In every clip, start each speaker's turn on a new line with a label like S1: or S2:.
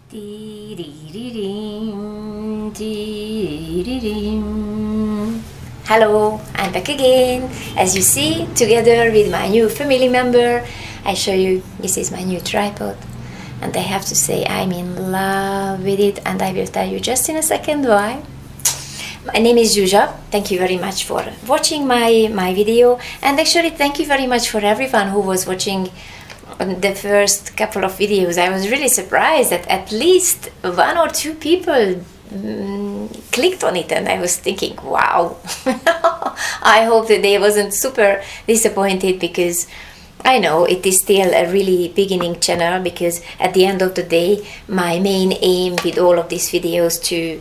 S1: Hello, I'm back again. As you see, together with my new family member, I show you this is my new tripod. And I have to say I'm in love with it, and I will tell you just in a second why. My name is Zsuzsa. Thank you very much for watching my video, and actually thank you very much for everyone who was watching the first couple of videos. I was really surprised that at least 1 or 2 people clicked on it, and I was thinking, wow. I hope that they wasn't super disappointed, because I know it is still a really beginning channel, because at the end of the day my main aim with all of these videos to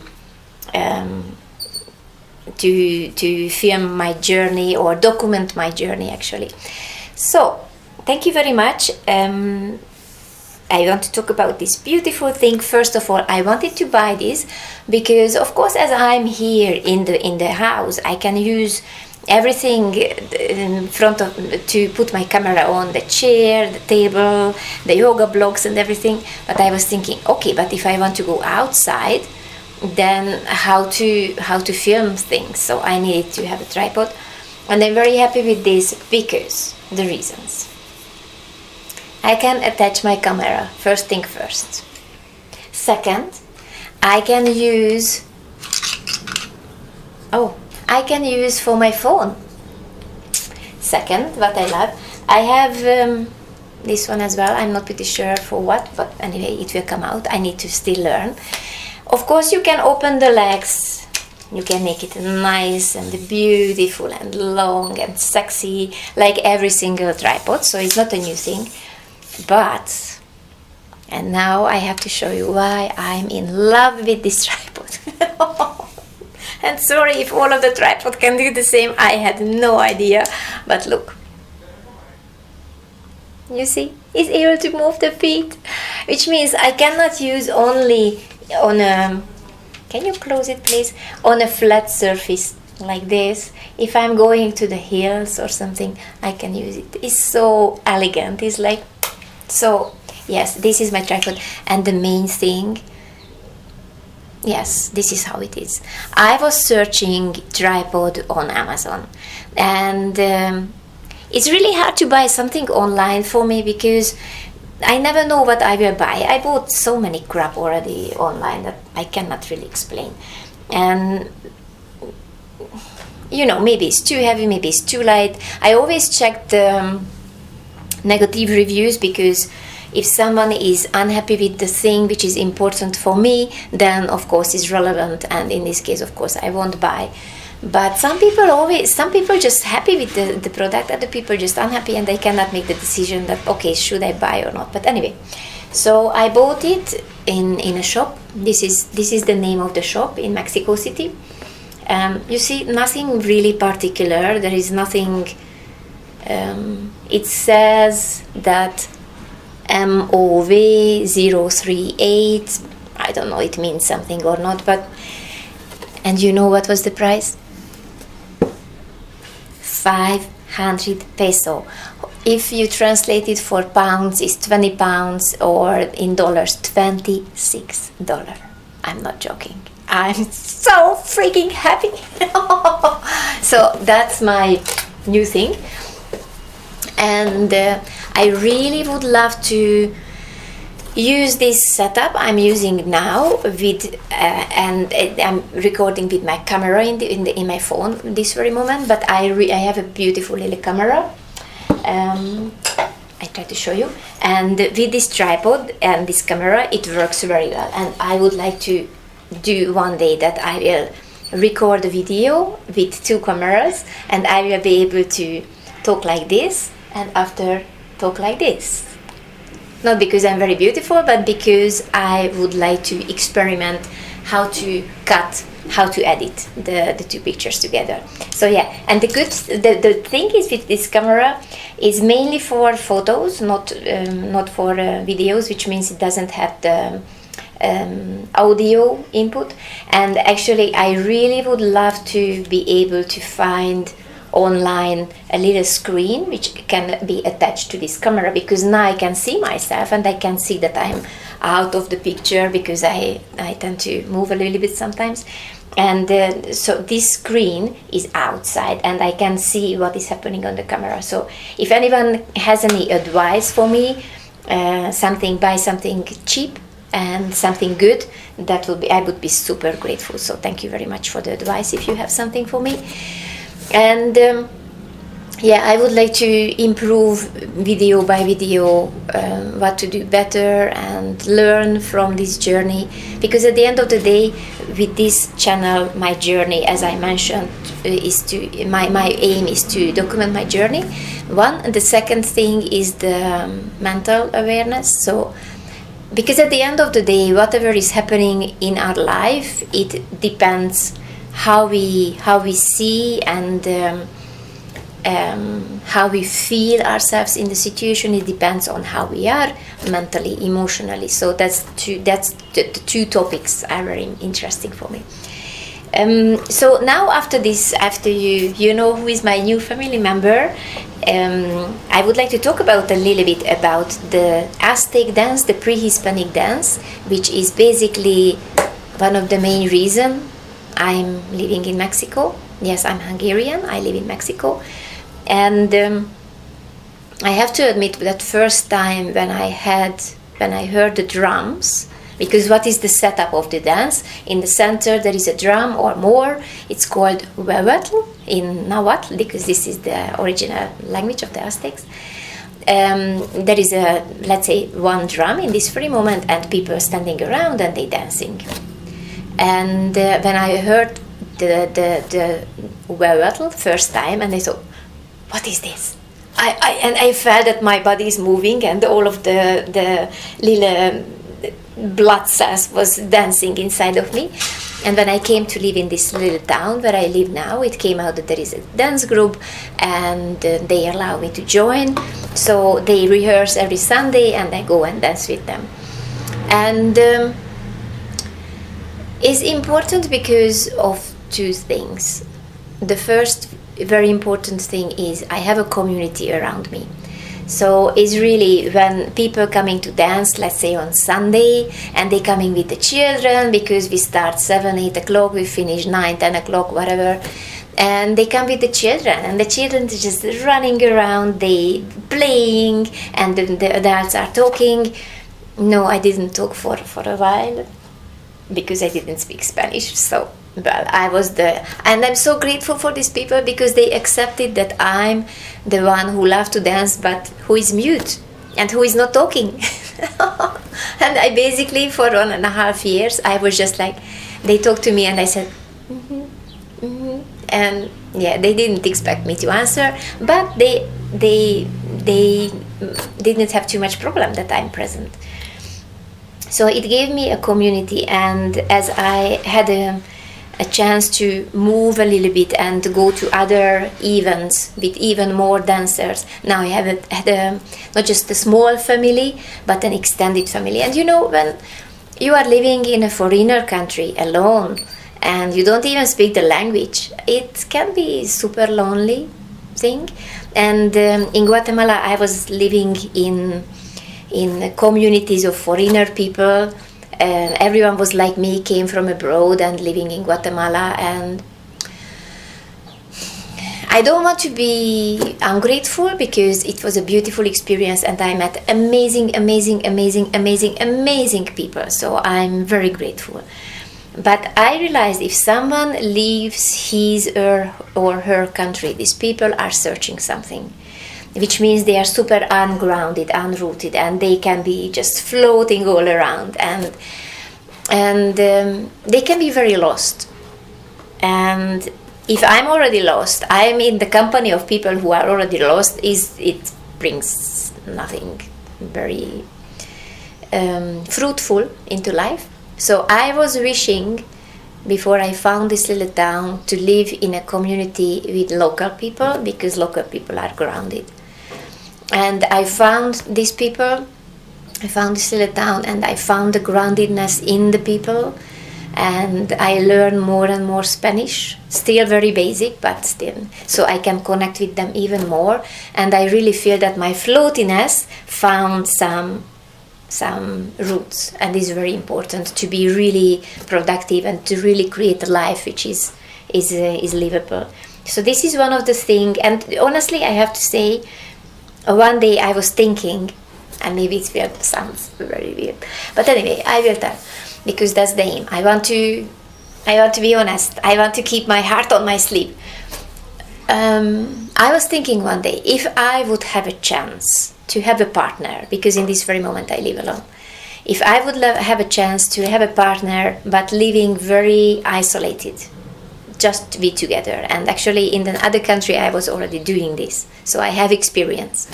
S1: film my journey, or document my journey actually. So thank you very much. I want to talk about this beautiful thing. First of all, I wanted to buy this because, of course, as I'm here in the house, I can use everything in front of to put my camera on: the chair, the table, the yoga blocks, and everything. But I was thinking, okay, but if I want to go outside, then how to film things? So I needed to have a tripod, and I'm very happy with this because the reasons. I can attach my camera, first thing first. Second, I can use for my phone. Second, what I love, I have this one as well. I'm not pretty sure for what, but anyway, it will come out. I need to still learn. Of course, you can open the legs. You can make it nice and beautiful and long and sexy, like every single tripod. So it's not a new thing. But, and now I have to show you why I'm in love with this tripod. And sorry if all of the tripod can do the same. I had no idea. But look. You see? It's able to move the feet. Which means I cannot use only on a... Can you close it, please? On a flat surface like this. If I'm going to the hills or something, I can use it. It's so elegant. It's like... So, yes, this is my tripod. And the main thing... Yes, this is how it is. I was searching tripod on Amazon. And it's really hard to buy something online for me, because I never know what I will buy. I bought so many crap already online that I cannot really explain. And you know, maybe it's too heavy, maybe it's too light. I always check the negative reviews, because if someone is unhappy with the thing which is important for me, then of course it's relevant, and in this case of course I won't buy. But some people just happy with the product, other people just unhappy, and they cannot make the decision that, okay, should I buy or not. But anyway, so I bought it in a shop. This is the name of the shop in Mexico City. You see, nothing really particular. There is nothing. It says that MOV 038. I don't know, it means something or not. But, and you know what was the price? 500 peso. If you translate it for pounds, it's 20 pounds, or in dollars, $26. I'm not joking. I'm so freaking happy. So that's my new thing. And I really would love to use this setup I'm using now with and I'm recording with my camera in my phone this very moment. But I have a beautiful little camera. I try to show you, and with this tripod and this camera it works very well. And I would like to do one day that I will record a video with 2 cameras, and I will be able to talk like this and after talk like this. Not because I'm very beautiful, but because I would like to experiment how to cut, how to edit the 2 pictures together. So yeah, and the thing is with this camera is mainly for photos, not for videos, which means it doesn't have the audio input. And actually I really would love to be able to find online a little screen which can be attached to this camera, because now I can see myself and I can see that out of the picture because I tend to move a little bit sometimes. And so this screen is outside and I can see what is happening on the camera. So if anyone has any advice for me, buy something cheap and something good, I would be super grateful. So thank you very much for the advice if you have something for me. And I would like to improve video by video, what to do better and learn from this journey, because at the end of the day, with this channel, my journey, as I mentioned, my aim is to document my journey. One, and the second thing is the mental awareness. So because at the end of the day, whatever is happening in our life, it depends how we see and how we feel ourselves in the situation. It depends on how we are mentally, emotionally. So that's the two topics are very interesting for me. So now after you know who is my new family member, I would like to talk about a little bit about the Aztec dance, the pre-Hispanic dance, which is basically one of the main reasons I'm living in Mexico. Yes, I'm Hungarian, I live in Mexico. And I have to admit that first time when I heard the drums, because what is the setup of the dance? In the center there is a drum or more. It's called huehuetl in Nahuatl, because this is the original language of the Aztecs. There is let's say one drum in this very moment, and people standing around and they dancing. And when I heard the huehuetl first time, and I thought, what is this? I felt that my body is moving and all of the little blood cells was dancing inside of me. And when I came to live in this little town where I live now, it came out that there is a dance group and they allow me to join. So they rehearse every Sunday and I go and dance with them. And it's important because of two things. The first very important thing is I have a community around me. So it's really when people coming to dance, let's say on Sunday, and they coming with the children, because we start 7, 8 o'clock, we finish 9, 10 o'clock, whatever, and they come with the children, and the children are just running around, they playing, and the adults are talking. No, I didn't talk for a while because I didn't speak Spanish. So I was and I'm so grateful for these people, because they accepted that I'm the one who loves to dance but who is mute and who is not talking. And I basically for 1.5 years I was just like, they talked to me and I said and they didn't expect me to answer, but they didn't have too much problem that I'm present. So it gave me a community, and as I had a chance to move a little bit and go to other events with even more dancers. Now I had not just a small family, but an extended family. And you know, when you are living in a foreigner country alone and you don't even speak the language, it can be super lonely thing. And in Guatemala, I was living in communities of foreigner people. Everyone was like me, came from abroad and living in Guatemala, and I don't want to be ungrateful because it was a beautiful experience and I met amazing people, so I'm very grateful. But I realized if someone leaves his or her country, these people are searching something, which means they are super ungrounded, unrooted, and they can be just floating all around, and they can be very lost. And if I'm already lost, I'm in the company of people who are already lost, it brings nothing very fruitful into life. So I was wishing, before I found this little town, to live in a community with local people, because local people are grounded. And I found these people, I found this little town, and I found the groundedness in the people, and I learned more and more Spanish, still very basic, but still, so I can connect with them even more. And I really feel that my floatiness found some some roots, and it's very important to be really productive and to really create a life which is livable. So this is one of the things. And honestly, I have to say, one day I was thinking, and maybe it will sound very weird, but anyway, I will tell, because that's the aim. I want to be honest. I want to keep my heart on my sleeve. I was thinking one day, if I would have a chance to have a partner, because in this very moment I live alone, if I would have a chance to have a partner but living very isolated, just to be together. And actually in the other country I was already doing this, so I have experience.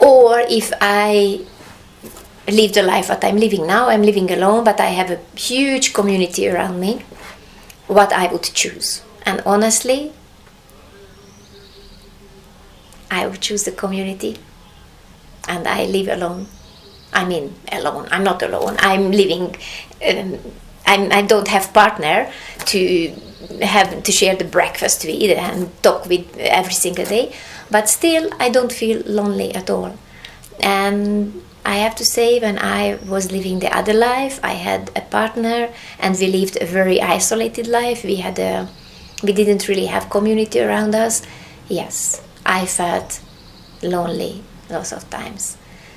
S1: Or if I live the life that I'm living now, I'm living alone, but I have a huge community around me, what I would choose. And honestly, I would choose the community. And I live alone. I mean, alone. I'm not alone. I'm living. I don't have partner to share the breakfast with and talk with every single day. But still, I don't feel lonely at all. And I have to say, when I was living the other life, I had a partner, and we lived a very isolated life. We didn't really have community around us. Yes, I felt lonely lots of times.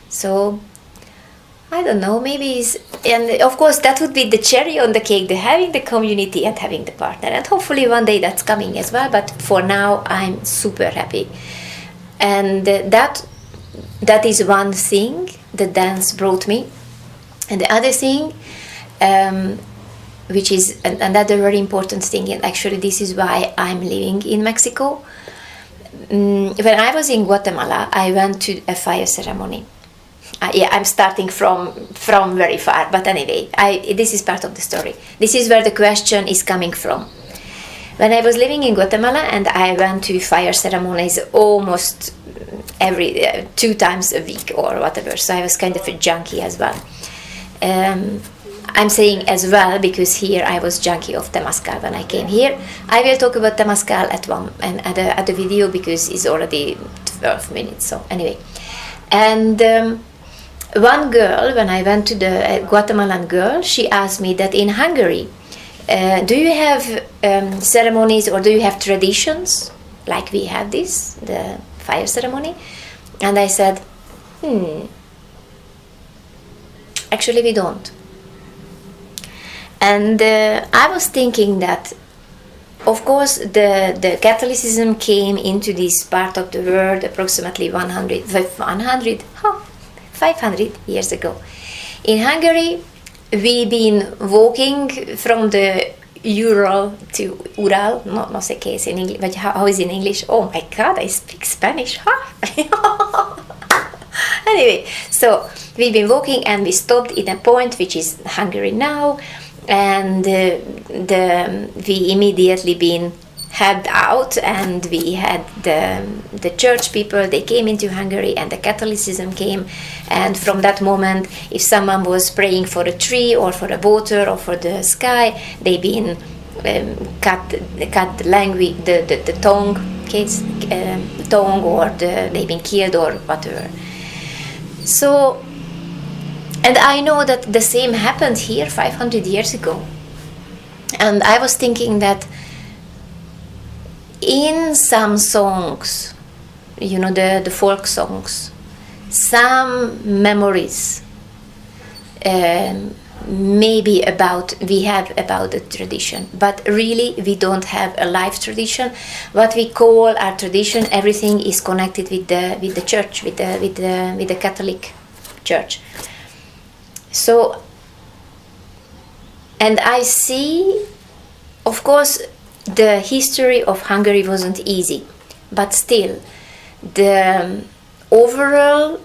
S1: So I don't know, maybe and of course that would be the cherry on the cake, the having the community and having the partner, and hopefully one day that's coming as well. But for now I'm super happy, and that is one thing the dance brought me. And the other thing, which is another very important thing, and actually this is why I'm living in Mexico. When I was in Guatemala, I went to a fire ceremony. I'm starting from very far, but anyway, this is part of the story. This is where the question is coming from. When I was living in Guatemala, and I went to fire ceremonies almost every 2 times a week or whatever, so I was kind of a junkie as well. I'm saying as well because here I was junkie of Temazcal when I came here. I will talk about Temazcal at the video because it's already 12 minutes. So anyway, and one girl, when I went to the Guatemalan girl, she asked me that in Hungary, do you have ceremonies or do you have traditions like we have this, the fire ceremony? And I said, actually we don't. And I was thinking that, of course, the Catholicism came into this part of the world approximately 500 years ago. In Hungary, we've been walking from the Ural to Ural, not say case in English, but how is it in English? Oh my God, I speak Spanish. Anyway, so we've been walking and we stopped in a point which is Hungary now. And we immediately been helped out, and we had the church people, they came into Hungary, and the Catholicism came. And from that moment, if someone was praying for a tree or for a water or for the sky, they been cut the language, the tongue, tongue, or they've been killed or whatever. So. And I know that the same happened here 500 years ago. And I was thinking that in some songs, the folk songs, some memories maybe we have about the tradition, but really we don't have a live tradition. What we call our tradition, everything is connected with the church, with the Catholic Church. So, and I see, of course, the history of Hungary wasn't easy, but still, the overall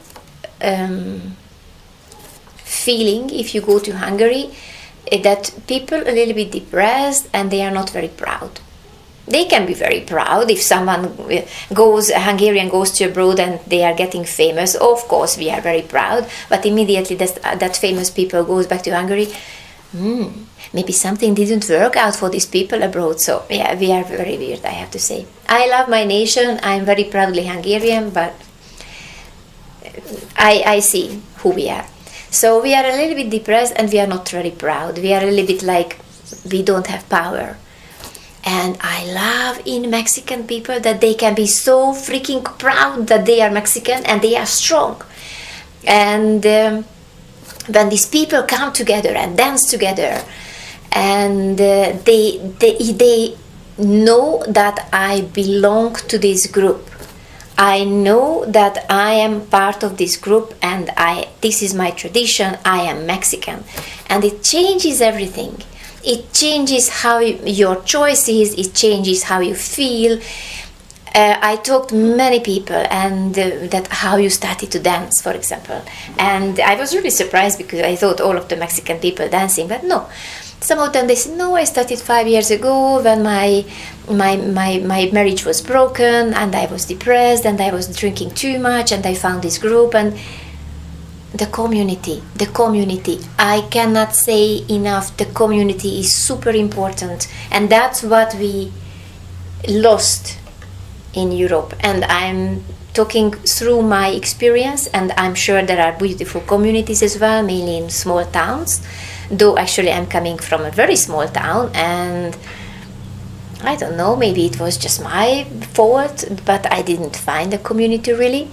S1: feeling, if you go to Hungary, that people are a little bit depressed and they are not very proud. They can be very proud if someone a Hungarian goes to abroad and they are getting famous. Of course, we are very proud, but immediately that famous people goes back to Hungary. Maybe something didn't work out for these people abroad. So yeah, we are very weird, I have to say. I love my nation. I'm very proudly Hungarian, but I see who we are. So we are a little bit depressed and we are not very proud. We are a little bit like we don't have power. And I love in Mexican people that they can be so freaking proud that they are Mexican and they are strong. And when these people come together and dance together, and they know that I belong to this group. I know that I am part of this group, and this is my tradition. I am Mexican, and it changes everything. It changes how your choice is. It changes how you feel. I talked to many people, and that how you started to dance, for example. And I was really surprised because I thought all of the Mexican people dancing, but no. Some of them, they said, no, I started 5 years ago when my marriage was broken and I was depressed and I was drinking too much, and I found this group. And the community, I cannot say enough, the community is super important, and that's what we lost in Europe. And I'm talking through my experience, and I'm sure there are beautiful communities as well, mainly in small towns. Though actually I'm coming from a very small town, and I don't know, maybe it was just my fault, but I didn't find a community really.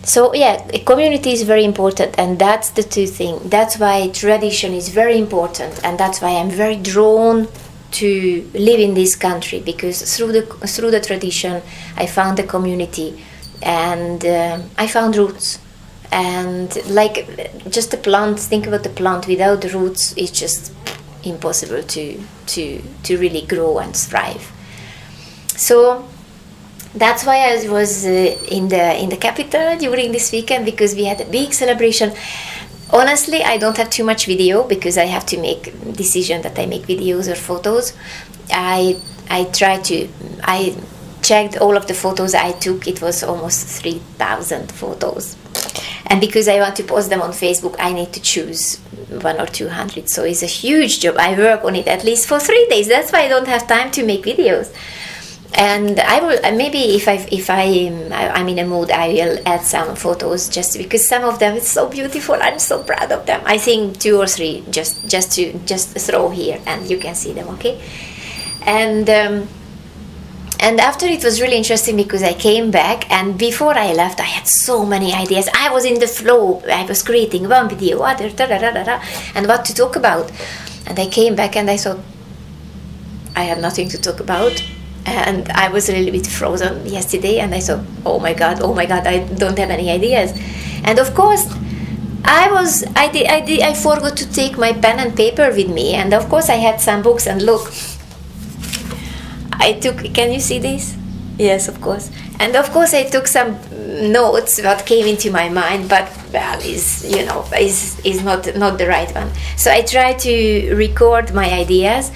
S1: So yeah, a community is very important, and that's the two things. That's why tradition is very important, and that's why I'm very drawn to live in this country, because through the tradition I found a community, and I found roots. And like just a plant, think about the plant without the roots, it's just impossible to really grow and thrive. So that's why I was in the capital during this weekend, because we had a big celebration. Honestly, I don't have too much video because I have to make decision that I make videos or photos. I checked all of the photos I took. It was almost 3,000 photos. And because I want to post them on Facebook, I need to choose 100 or 200. So it's a huge job. I work on it at least for 3 days. That's why I don't have time to make videos. And I will maybe if I'm in a mood, I will add some photos, just because some of them it's so beautiful. I'm so proud of them. I think 2 or 3 just throw here and you can see them. Okay, and after it was really interesting because I came back, and before I left I had so many ideas. I was in the flow. I was creating one video, other, and what to talk about. And I came back and I thought I have nothing to talk about. And I was a little bit frozen yesterday, and I thought, oh my god, I don't have any ideas. And of course I forgot to take my pen and paper with me, and of course I had some books. And look, can you see this? Yes, of course. And of course I took some notes what came into my mind, but well, is not the right one. So I try to record my ideas,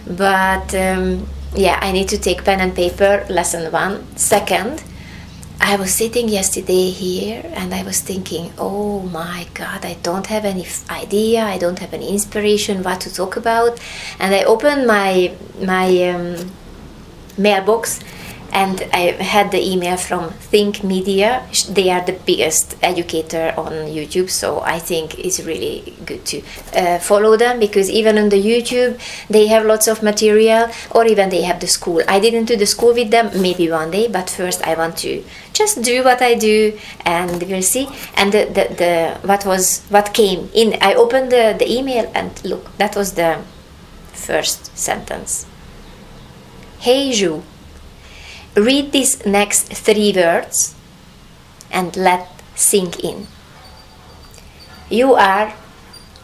S1: but I need to take pen and paper. Lesson 1. Second, I was sitting yesterday here and I was thinking, oh my god, I don't have any idea, I don't have any inspiration what to talk about. And I opened my mailbox, and I had the email from Think Media. They are the biggest educator on YouTube, so I think it's really good to follow them, because even on the YouTube they have lots of material, or even they have the school. I didn't do the school with them, maybe one day, but first I want to just do what I do, and we'll see. And what came in, I opened the email, and look, that was the first sentence. Hey Zhu, read these next 3 words and let sink in. You are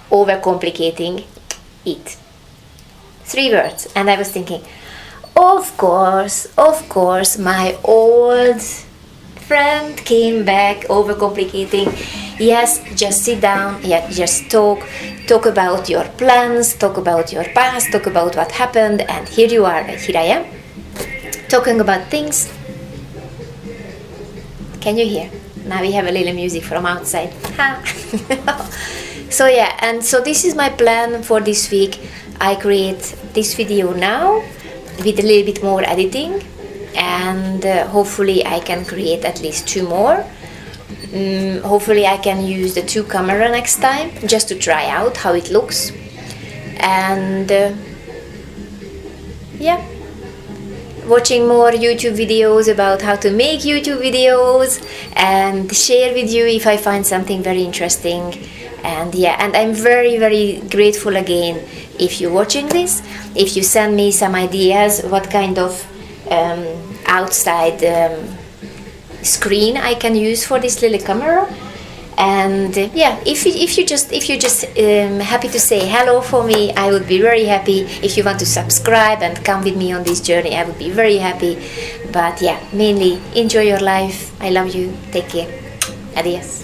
S1: overcomplicating it. 3 words. And I was thinking, of course, my old friend came back, overcomplicating. Yes, just sit down, just talk about your plans, talk about your past, talk about what happened, and here I am, talking about things. Can you hear? Now we have a little music from outside. So this is my plan for this week. I create this video now with a little bit more editing, and hopefully I can create at least 2 more. Hopefully I can use the 2 camera next time, just to try out how it looks. And yeah, watching more YouTube videos about how to make YouTube videos, and share with you if I find something very interesting. And yeah, and I'm very, very grateful again if you're watching this, if you send me some ideas what kind of outside screen I can use for this little camera. And yeah, if you're just happy to say hello for me, I would be very happy. If you want to subscribe and come with me on this journey, I would be very happy. But yeah, mainly enjoy your life. I love you. Take care. Adios.